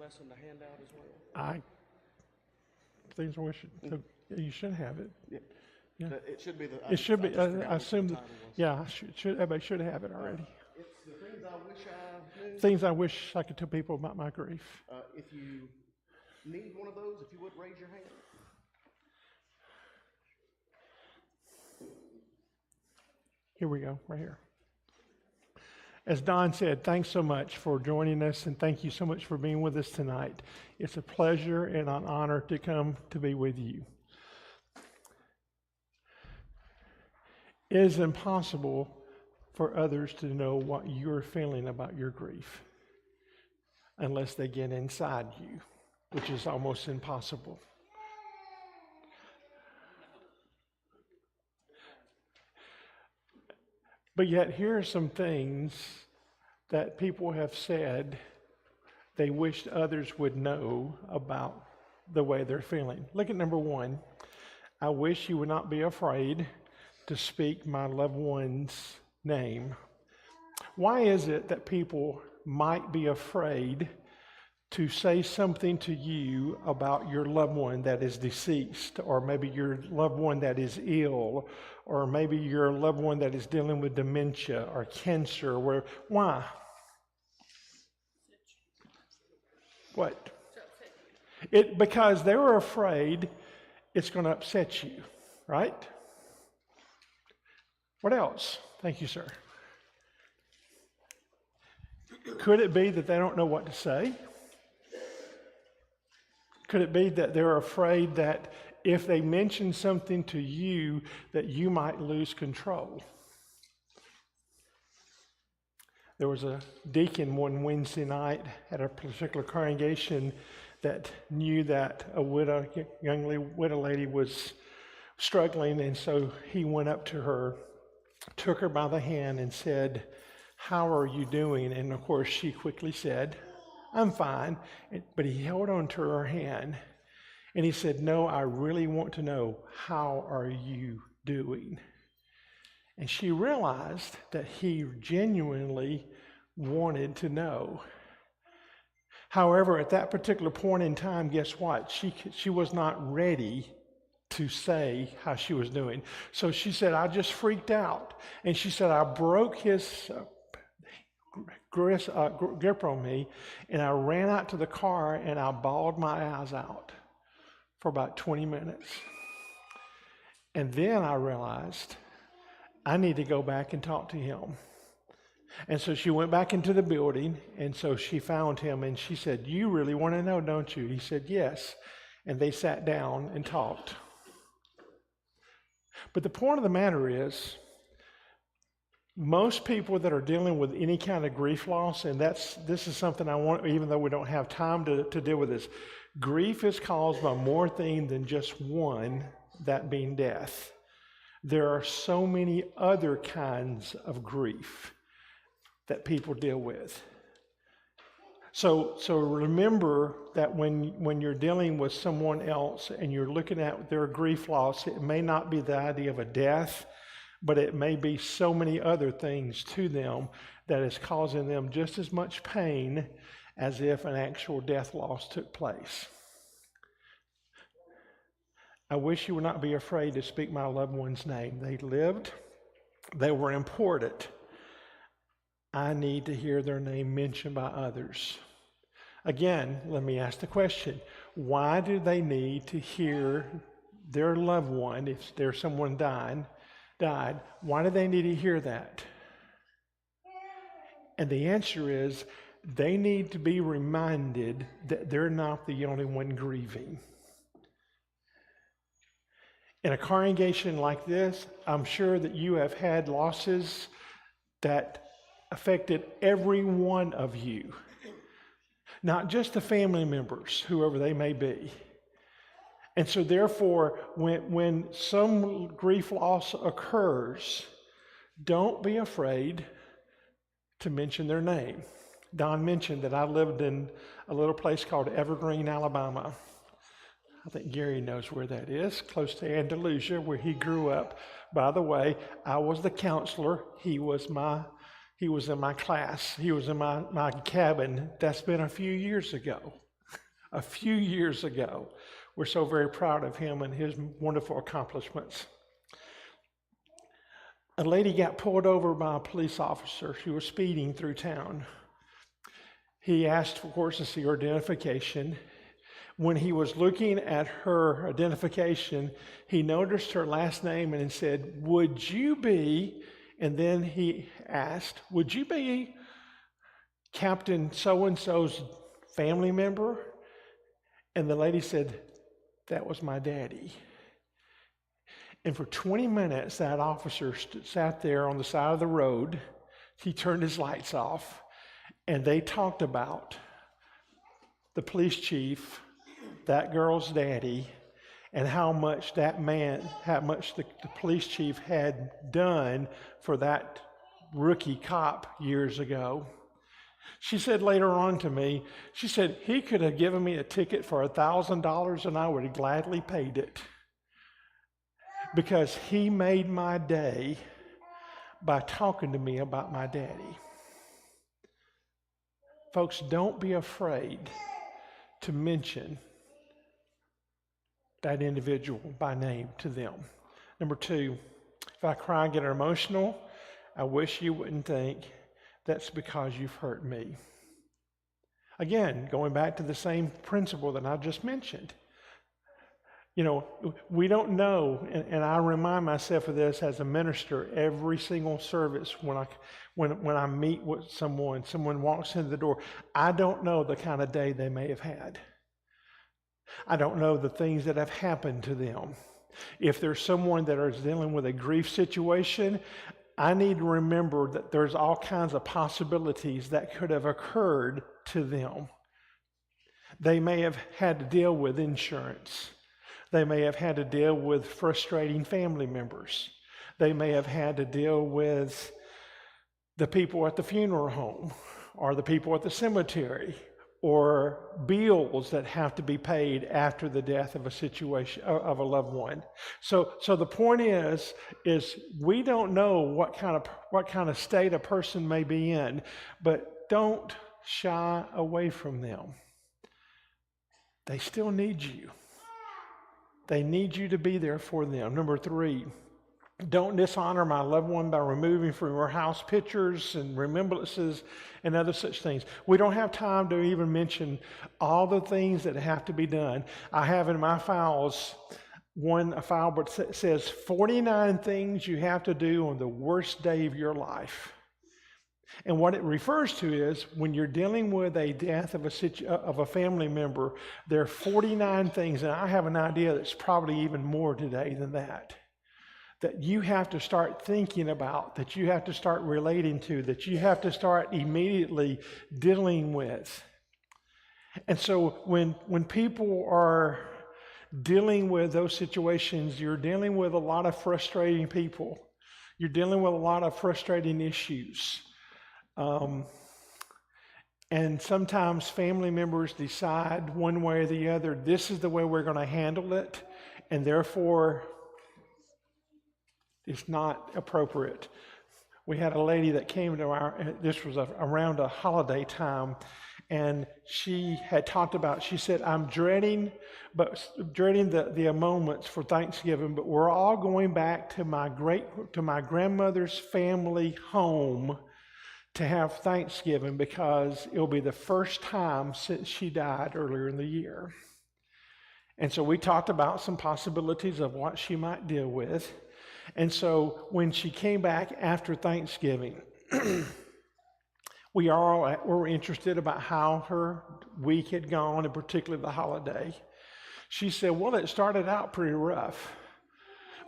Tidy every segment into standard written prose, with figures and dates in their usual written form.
Lesson to hand out as well? I things I wish you should have it. Yeah. Yeah. It should be the. It should be. just forgot I what assume the that. title was. Yeah, everybody should have it already. It's the things I wish I knew. Things I wish I could tell people about my grief. If you need one of those, if you would raise your hand. Here we go, right here. As Don said, thanks so much for joining us, and thank you so much for being with us tonight. It's a pleasure and an honor to come to be with you. It is impossible for others to know what you're feeling about your grief unless they get inside you, which is almost impossible. But yet, here are some things that people have said they wished others would know about the way they're feeling. Look at number 1. I wish you would not be afraid to speak my loved one's name. Why is it that people might be afraid to say something to you about your loved one that is deceased, or maybe your loved one that is ill, or maybe your loved one that is dealing with dementia or cancer? Why? What? Because they were afraid it's going to upset you, right? What else? Thank you, sir. Could it be that they don't know what to say? Could it be that they're afraid that if they mention something to you, that you might lose control? There was a deacon one Wednesday night at a particular congregation that knew that a young widow lady was struggling, and so he went up to her, took her by the hand, and said, "How are you doing?" And of course, she quickly said, "I'm fine." But he held on to her hand and he said, "No, I really want to know, how are you doing?" And she realized that he genuinely wanted to know. However, at that particular point in time, guess what? She was not ready to say how she was doing. So she said, "I just freaked out." And she said, "I broke his grip on me, and I ran out to the car and I bawled my eyes out for about 20 minutes. And then I realized I need to go back and talk to him." And so she went back into the building, and so she found him, and she said, "You really want to know, don't you?" He said, "Yes." And they sat down and talked. But the point of the matter is, most people that are dealing with any kind of grief loss, and this is something I want, even though we don't have time to deal with this, grief is caused by more things than just one, that being death. There are so many other kinds of grief that people deal with. So remember that when you're dealing with someone else and you're looking at their grief loss, it may not be the idea of a death, but it may be so many other things to them that is causing them just as much pain as if an actual death loss took place. I wish you would not be afraid to speak my loved one's name. They lived. They were important. I need to hear their name mentioned by others. Again, let me ask the question. Why do they need to hear their loved one, if there's someone died, why do they need to hear that? And the answer is, they need to be reminded that they're not the only one grieving. In a congregation like this, I'm sure that you have had losses that affected every one of you, not just the family members, whoever they may be. And so therefore, when some grief loss occurs, don't be afraid to mention their name. Don mentioned that I lived in a little place called Evergreen, Alabama. I think Gary knows where that is, close to Andalusia, where he grew up. By the way, I was the counselor. He was in my class. He was in my cabin. That's been a few years ago. a few years ago. We're so very proud of him and his wonderful accomplishments. A lady got pulled over by a police officer. She was speeding through town. He asked, of course, to see her identification. When he was looking at her identification, he noticed her last name and said, "Would you be," and then he asked, "Would you be Captain so-and-so's family member?" And the lady said, "That was my daddy." And for 20 minutes, that officer sat there on the side of the road. He turned his lights off, and they talked about the police chief, that girl's daddy, and how much the police chief had done for that rookie cop years ago. She said later on to me, she said, "He could have given me a ticket for $1,000 and I would have gladly paid it, because he made my day by talking to me about my daddy." Folks, don't be afraid to mention that individual by name to them. Number two, if I cry and get emotional, I wish you wouldn't think that's because you've hurt me. Again, going back to the same principle that I just mentioned. You know, we don't know, and I remind myself of this as a minister every single service when I meet with someone walks in the door. I don't know the kind of day they may have had. I don't know the things that have happened to them. If there's someone that is dealing with a grief situation, I need to remember that there's all kinds of possibilities that could have occurred to them. They may have had to deal with insurance. They may have had to deal with frustrating family members. They may have had to deal with the people at the funeral home or the people at the cemetery, or bills that have to be paid after the death of a loved one. So the point is we don't know what kind of state a person may be in, but don't shy away from them. They still need you. They need you to be there for them. Number three, don't dishonor my loved one by removing from your house pictures and remembrances and other such things. We don't have time to even mention all the things that have to be done. I have in my files a file that says 49 things you have to do on the worst day of your life. And what it refers to is when you're dealing with a death of a family member, there are 49 things, and I have an idea that's probably even more today than that you have to start thinking about, that you have to start relating to, that you have to start immediately dealing with. And so when people are dealing with those situations, you're dealing with a lot of frustrating people. You're dealing with a lot of frustrating issues. And sometimes family members decide one way or the other, this is the way we're going to handle it, and therefore it's not appropriate. We had a lady that came to this was around a holiday time, and she had talked about, she said, I'm dreading the moments for Thanksgiving, but we're all going back to my grandmother's family home to have Thanksgiving because it'll be the first time since she died earlier in the year. And so we talked about some possibilities of what she might deal with. And so when she came back after Thanksgiving, we were interested about how her week had gone, and particularly the holiday. She said, well, it started out pretty rough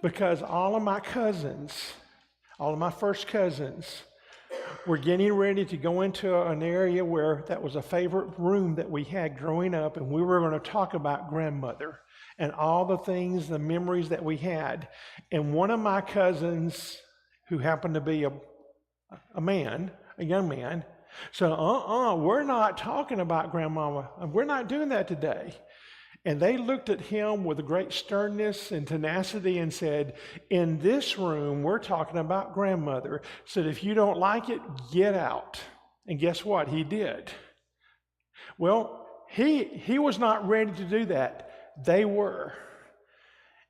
because all of my first cousins, were getting ready to go into an area where that was a favorite room that we had growing up, and we were going to talk about grandmother and all the things, the memories that we had. And one of my cousins, who happened to be a young man, said, we're not talking about grandmama. We're not doing that today. And they looked at him with a great sternness and tenacity and said, in this room, we're talking about grandmother. Said, if you don't like it, get out. And guess what? He did. Well, he was not ready to do that. They were.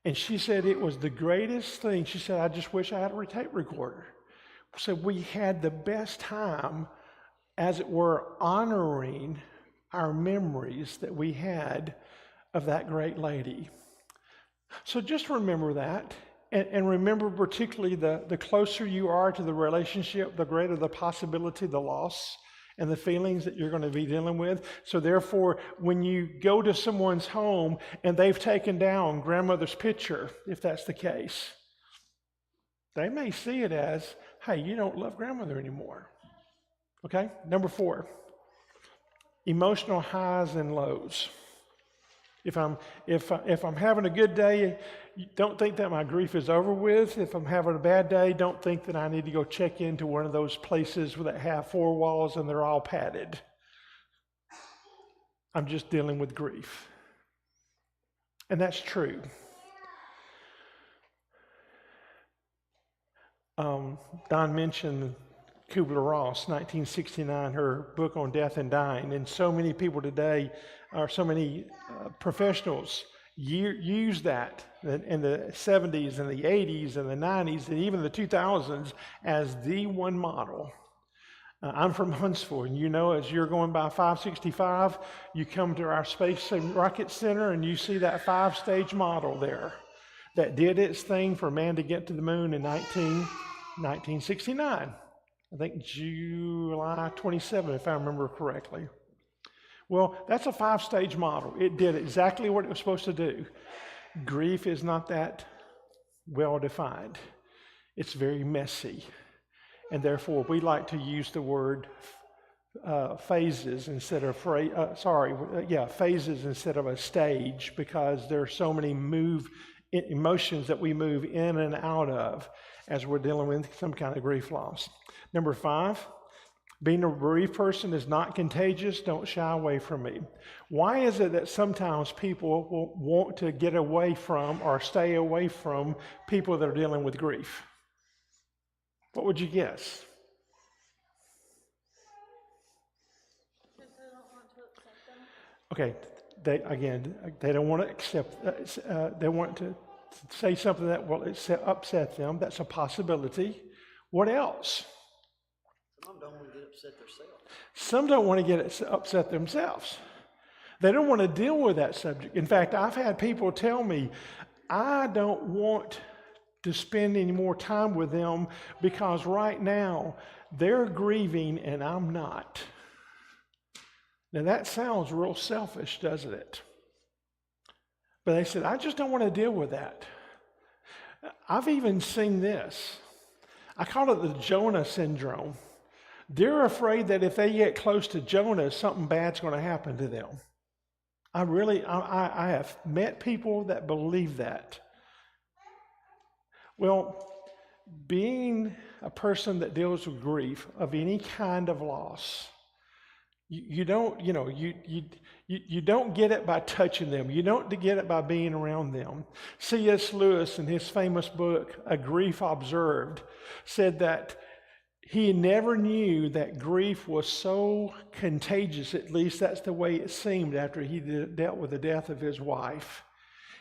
And she said it was the greatest thing. She said, I just wish I had a tape recorder. So we had the best time, as it were, honoring our memories that we had of that great lady. So just remember that. And remember particularly the closer you are to the relationship, the greater the possibility, the loss, and the feelings that you're going to be dealing with. So therefore, when you go to someone's home and they've taken down grandmother's picture, if that's the case, they may see it as, hey, you don't love grandmother anymore. Okay? Number 4, emotional highs and lows. If I'm having a good day, don't think that my grief is over with. If I'm having a bad day, don't think that I need to go check into one of those places that have 4 walls and they're all padded. I'm just dealing with grief. And that's true. Don mentioned Kubler-Ross, 1969, her book on death and dying. And so many people today, or so many professionals, use that in the 70s and the 80s and the 90s and even the 2000s as the one model. I'm from Huntsville, and you know, as you're going by 565, you come to our Space and Rocket Center and you see that 5-stage model there that did its thing for man to get to the moon in 1969. I think July 27, if I remember correctly. Well, that's a 5-stage model. It did exactly what it was supposed to do. Grief is not that well defined. It's very messy. And therefore, we like to use the word phases instead of phases instead of a stage, because there are so many emotions that we move in and out of as we're dealing with some kind of grief loss. Number 5, being a bereaved person is not contagious. Don't shy away from me. Why is it that sometimes people will want to get away from or stay away from people that are dealing with grief? What would you guess? Because they don't want to accept them. Okay, they don't want to accept, they want to say something that will upset them. That's a possibility. What else? Some don't want to get upset themselves. Some don't want to get upset themselves. They don't want to deal with that subject. In fact, I've had people tell me, I don't want to spend any more time with them because right now they're grieving and I'm not. Now that sounds real selfish, doesn't it? But they said, I just don't want to deal with that. I've even seen this. I call it the Jonah syndrome. They're afraid that if they get close to Jonah, something bad's going to happen to them. I have met people that believe that. Well, being a person that deals with grief of any kind of loss, you don't get it by touching them. You don't get it by being around them. C.S. Lewis, in his famous book, A Grief Observed, said that he never knew that grief was so contagious. At least that's the way it seemed after he dealt with the death of his wife.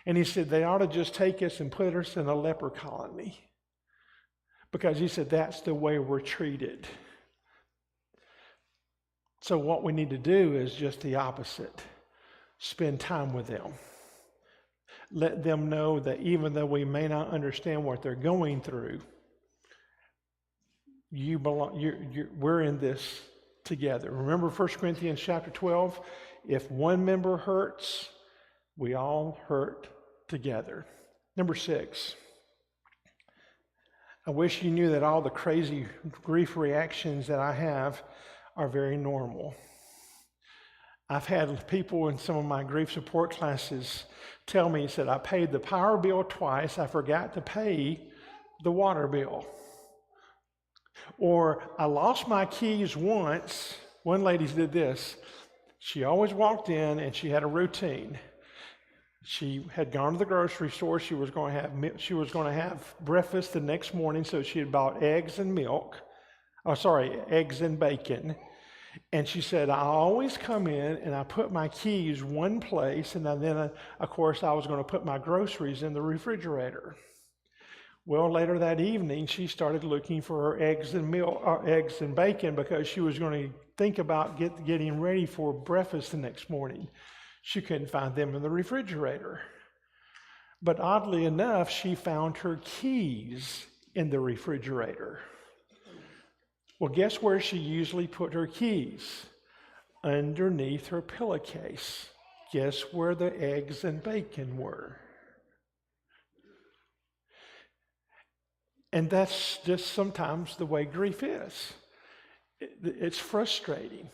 And he said they ought to just take us and put us in a leper colony, because he said that's the way we're treated. So what we need to do is just the opposite. Spend time with them. Let them know that even though we may not understand what they're going through, you belong. We're in this together. Remember 1 Corinthians chapter 12? If one member hurts, we all hurt together. Number 6. I wish you knew that all the crazy grief reactions that I have are very normal. I've had people in some of my grief support classes tell me, said, I paid the power bill twice, I forgot to pay the water bill. Or I lost my keys once. One lady did this. She always walked in and she had a routine. She had gone to the grocery store. She was going to have breakfast the next morning, so she had bought eggs and milk. Eggs and bacon. And she said, I always come in and I put my keys one place, and then, of course, I was going to put my groceries in the refrigerator. Well, later that evening, she started looking for her eggs and bacon because she was going to think about getting ready for breakfast the next morning. She couldn't find them in the refrigerator. But oddly enough, she found her keys in the refrigerator. Well, guess where she usually put her keys? Underneath her pillowcase. Guess where the eggs and bacon were? And that's just sometimes the way grief is. It's frustrating.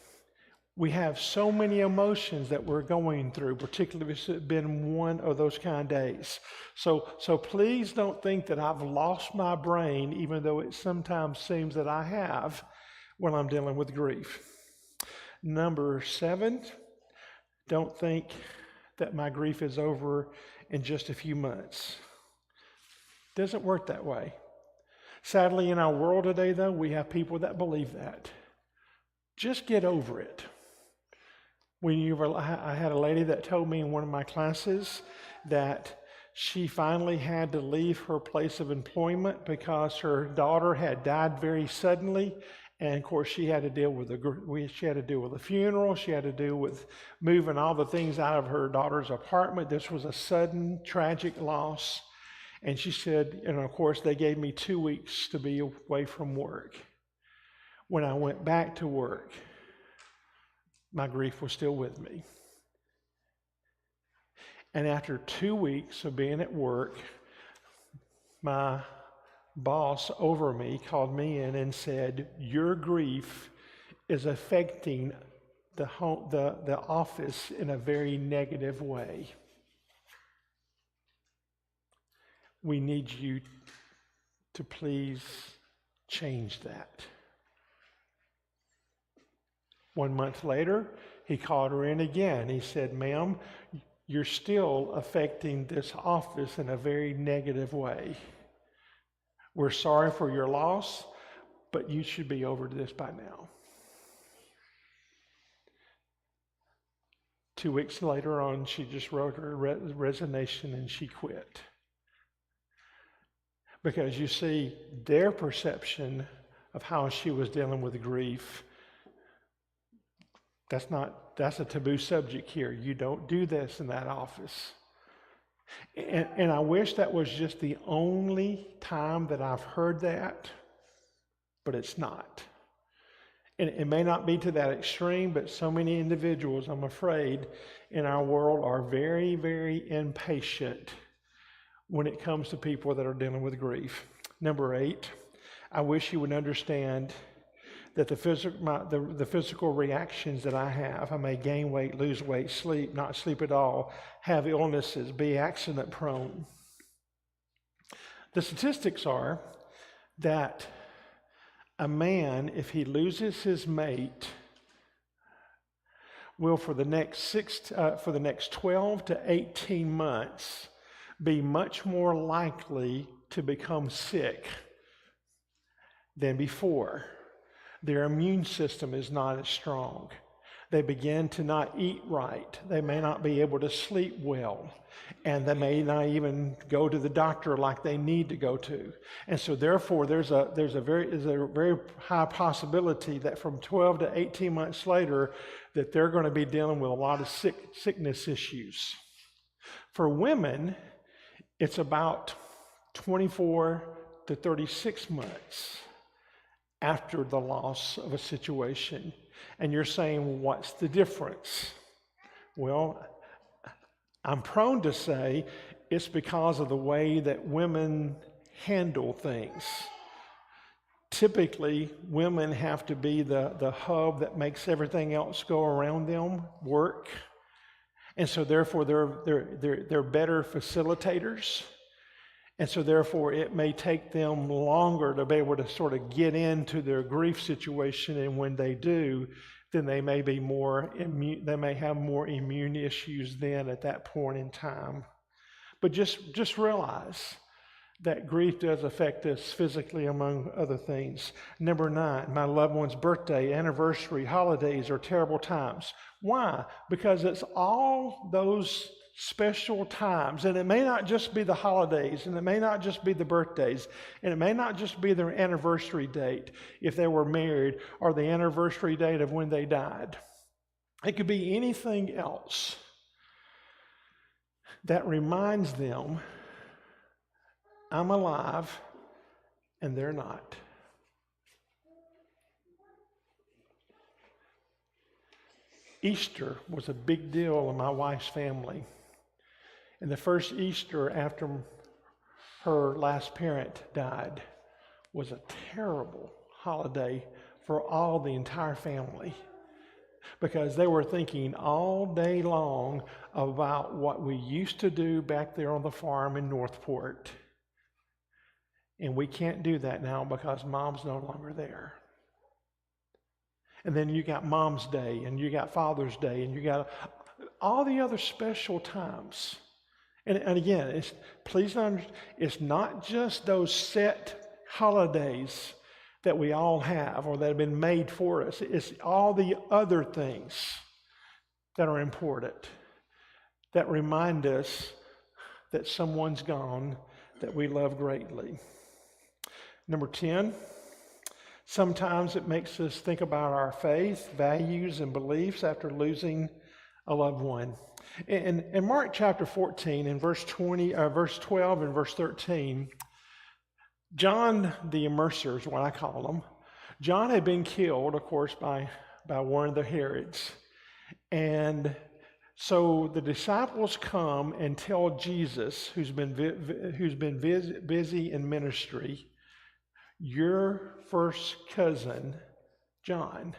We have so many emotions that we're going through, particularly if it's been one of those kind of days. So please don't think that I've lost my brain, even though it sometimes seems that I have when I'm dealing with grief. Number 7, don't think that my grief is over in just a few months. It doesn't work that way. Sadly, in our world today, though, we have people that believe that. Just get over it. I had a lady that told me in one of my classes that she finally had to leave her place of employment because her daughter had died very suddenly, and of course she had to deal with the funeral. She had to deal with moving all the things out of her daughter's apartment. This was a sudden, tragic loss, and she said, and of course they gave me 2 weeks to be away from work. When I went back to work, my grief was still with me. And after 2 weeks of being at work, my boss over me called me in and said, your grief is affecting the office in a very negative way. We need you to please change that. 1 month later, he called her in again. He said, ma'am, you're still affecting this office in a very negative way. We're sorry for your loss, but you should be over this by now. 2 weeks later on, she just wrote her resignation and she quit. Because you see, their perception of how she was dealing with grief, that's a taboo subject here. You don't do this in that office. And I wish that was just the only time that I've heard that, but it's not. And it may not be to that extreme, but so many individuals, I'm afraid, in our world are very, very impatient when it comes to people that are dealing with grief. Number 8, I wish you would understand that the physical reactions that I have, I may gain weight, lose weight, sleep, not sleep at all, have illnesses, be accident prone. The statistics are that a man, if he loses his mate, will for the next 12 to 18 months be much more likely to become sick than before. Their immune system is not as strong. They begin to not eat right. They may not be able to sleep well. And they may not even go to the doctor like they need to go to. And so therefore, there's a very high possibility that from 12 to 18 months later, that they're going to be dealing with a lot of sickness issues. For women, it's about 24 to 36 months after the loss of a situation. And you're saying, what's the difference? Well, I'm prone to say it's because of the way that women handle things. Typically, women have to be the hub that makes everything else go around them work. And so therefore, they're better facilitators. And so therefore, it may take them longer to be able to sort of get into their grief situation. And when they do, then they may be they may have more immune issues then at that point in time. But just realize that grief does affect us physically, among other things. Number 9, my loved one's birthday, anniversary, holidays are terrible times. Why? Because it's all those special times, and it may not just be the holidays, and it may not just be the birthdays, and it may not just be their anniversary date if they were married, or the anniversary date of when they died. It could be anything else that reminds them, I'm alive and they're not. Easter was a big deal in my wife's family. And the first Easter after her last parent died was a terrible holiday for all the entire family, because they were thinking all day long about what we used to do back there on the farm in Northport. And we can't do that now because Mom's no longer there. And then you got Mom's Day, and you got Father's Day, and you got all the other special times. And again, please understand, it's not just those set holidays that we all have or that have been made for us. It's all the other things that are important, that remind us that someone's gone that we love greatly. Number 10, sometimes it makes us think about our faith, values, and beliefs after losing a loved one. In Mark chapter 14, in verse 12 and verse 13, John the Immerser is what I call him. John had been killed, of course, by one of the Herods. And so the disciples come and tell Jesus, who's been busy in ministry, your first cousin, John,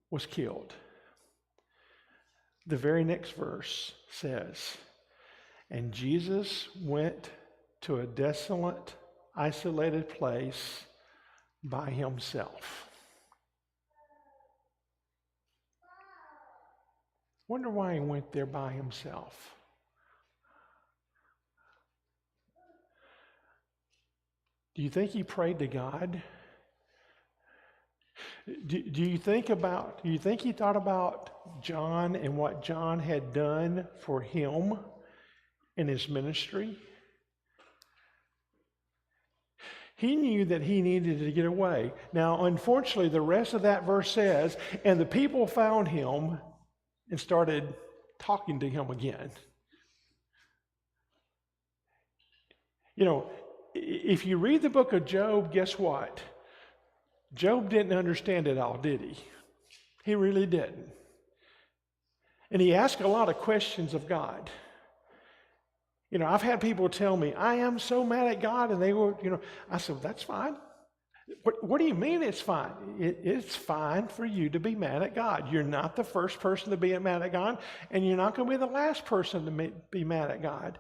was killed. The very next verse says, and Jesus went to a desolate, isolated place by himself. Wonder why he went there by himself. Do you think he prayed to God? Do you think he thought about John and what John had done for him in his ministry? He knew that he needed to get away. Now, unfortunately, the rest of that verse says, and the people found him and started talking to him again. You know, if you read the book of Job, guess what? Job didn't understand it all, did he? He really didn't. And he asked a lot of questions of God. You know, I've had people tell me, I am so mad at God, and they were, I said, that's fine. What do you mean it's fine? It's fine for you to be mad at God. You're not the first person to be mad at God, and you're not going to be the last person to be mad at God.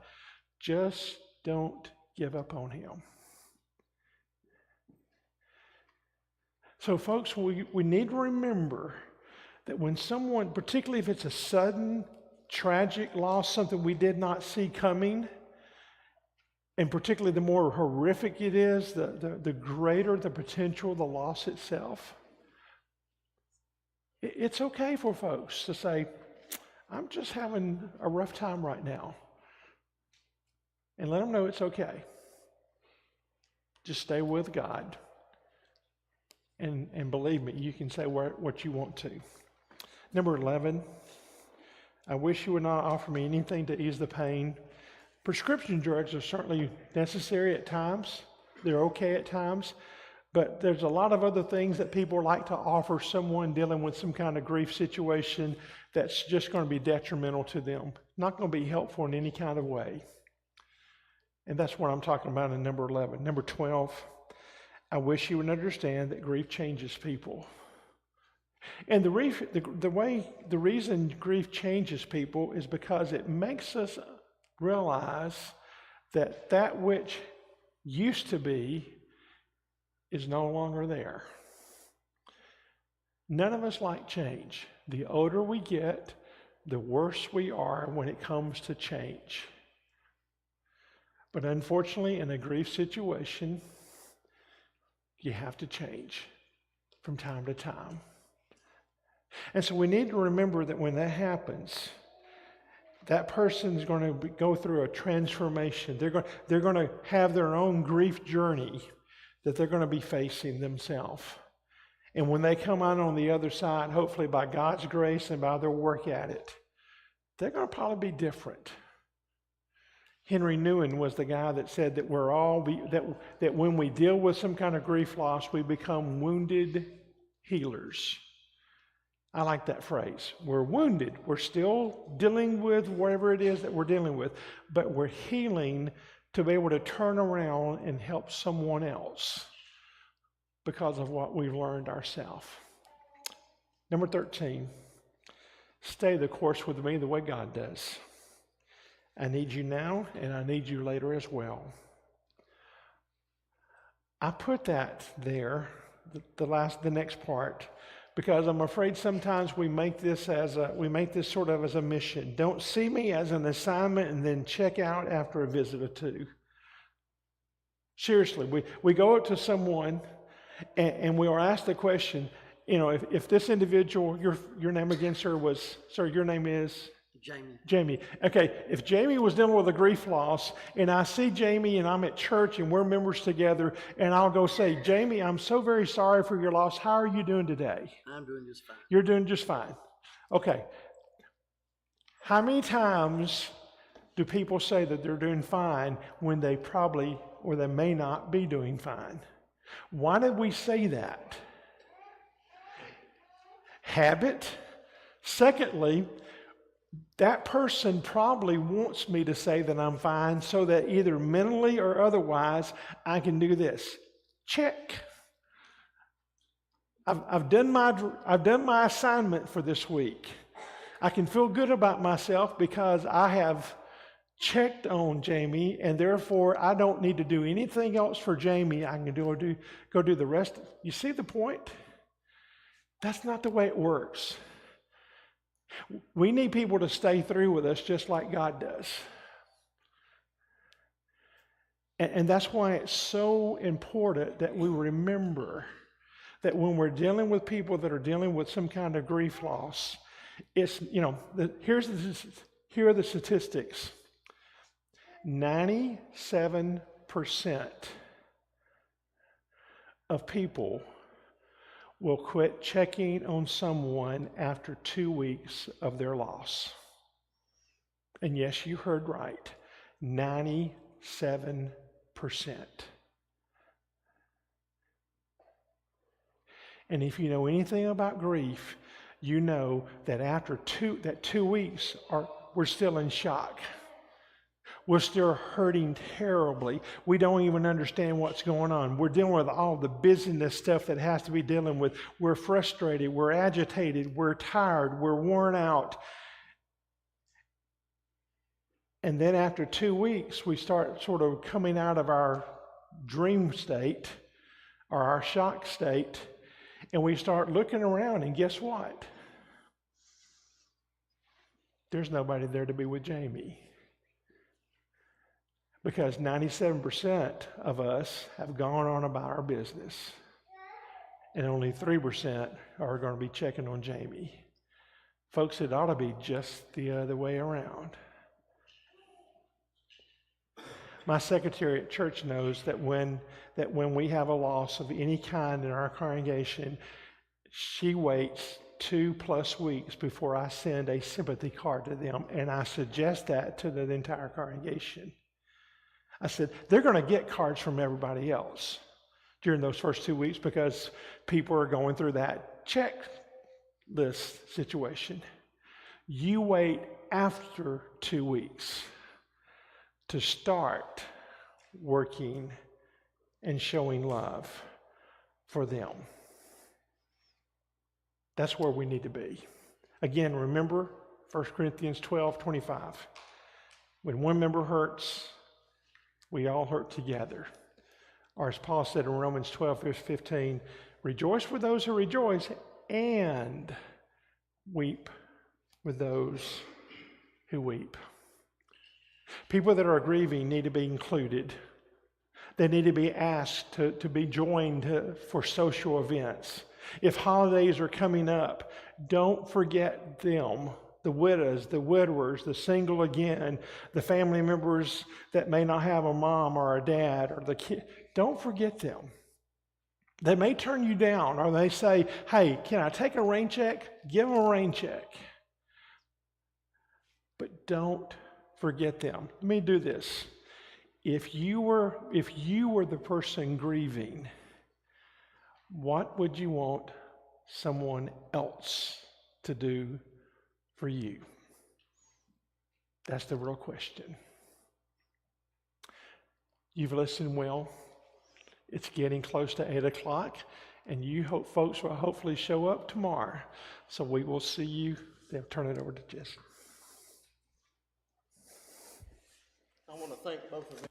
Just don't give up on him. So folks, we need to remember that when someone, particularly if it's a sudden, tragic loss, something we did not see coming, and particularly the more horrific it is, the greater the potential of the loss itself. It's okay for folks to say, I'm just having a rough time right now. And let them know it's okay. Just stay with God. And believe me, you can say what you want to. Number 11, I wish you would not offer me anything to ease the pain. Prescription drugs are certainly necessary at times. They're okay at times. But there's a lot of other things that people like to offer someone dealing with some kind of grief situation that's just going to be detrimental to them. Not going to be helpful in any kind of way. And that's what I'm talking about in number 11. Number 12, I wish you would understand that grief changes people. And the reason grief changes people is because it makes us realize that which used to be is no longer there. None of us like change. The older we get, the worse we are when it comes to change. But unfortunately, in a grief situation, you have to change from time to time. And so we need to remember that when that happens, that person is going to go through a transformation. They're going to have their own grief journey that they're going to be facing themselves. And when they come out on the other side, hopefully by God's grace and by their work at it, they're going to probably be different. Henry Nouwen was the guy that said that that when we deal with some kind of grief loss, we become wounded healers. I like that phrase. We're wounded. We're still dealing with whatever it is that we're dealing with, but we're healing to be able to turn around and help someone else because of what we've learned ourselves. Number 13, stay the course with me the way God does. I need you now, and I need you later as well. I put that there, the next part, because I'm afraid sometimes we make this sort of as a mission. Don't see me as an assignment and then check out after a visit or two. Seriously, we go up to someone and we are asked the question, if this individual, your name again, sir, your name is? Jamie. Okay, if Jamie was dealing with a grief loss and I see Jamie and I'm at church and we're members together and I'll go say, Jamie, I'm so very sorry for your loss. How are you doing today? I'm doing just fine. You're doing just fine. Okay. How many times do people say that they're doing fine when they probably or they may not be doing fine? Why did we say that? Habit. Secondly, that person probably wants me to say that I'm fine so that either mentally or otherwise I can do this. Check. I've done my assignment for this week. I can feel good about myself because I have checked on Jamie, and therefore I don't need to do anything else for Jamie. I can go do the rest. You see the point? That's not the way it works. We need people to stay through with us just like God does. And that's why it's so important that we remember that when we're dealing with people that are dealing with some kind of grief loss, it's, here are the statistics. 97% of people will quit checking on someone after 2 weeks of their loss. And yes, you heard right, 97%. And if you know anything about grief, you know that after 2 weeks, we're still in shock. We're still hurting terribly. We don't even understand what's going on. We're dealing with all the busyness stuff that has to be dealing with. We're frustrated. We're agitated. We're tired. We're worn out. And then after 2 weeks, we start sort of coming out of our dream state or our shock state, and we start looking around, and guess what? There's nobody there to be with Jamie. Because 97% of us have gone on about our business, and only 3% are going to be checking on Jamie. Folks, it ought to be just the other way around. My secretary at church knows that when we have a loss of any kind in our congregation, she waits 2+ weeks before I send a sympathy card to them, and I suggest that to the entire congregation. I said, they're going to get cards from everybody else during those first 2 weeks because people are going through that checklist situation. You wait after 2 weeks to start working and showing love for them. That's where we need to be. Again, remember 1 Corinthians 12:25. When one member hurts, we all hurt together. Or as Paul said in Romans 12:15, rejoice with those who rejoice and weep with those who weep. People that are grieving need to be included. They need to be asked to be joined for social events. If holidays are coming up, don't forget them. The widows, the widowers, the single again, the family members that may not have a mom or a dad or the kid. Don't forget them. They may turn you down, or they say, hey, can I take a rain check? Give them a rain check. But don't forget them. Let me do this. If you were the person grieving, what would you want someone else to do for you? That's the real question. You've listened well. It's getting close to 8 o'clock, and you folks will hopefully show up tomorrow. So we will see you. Then turn it over to Jesse. I want to thank both of them.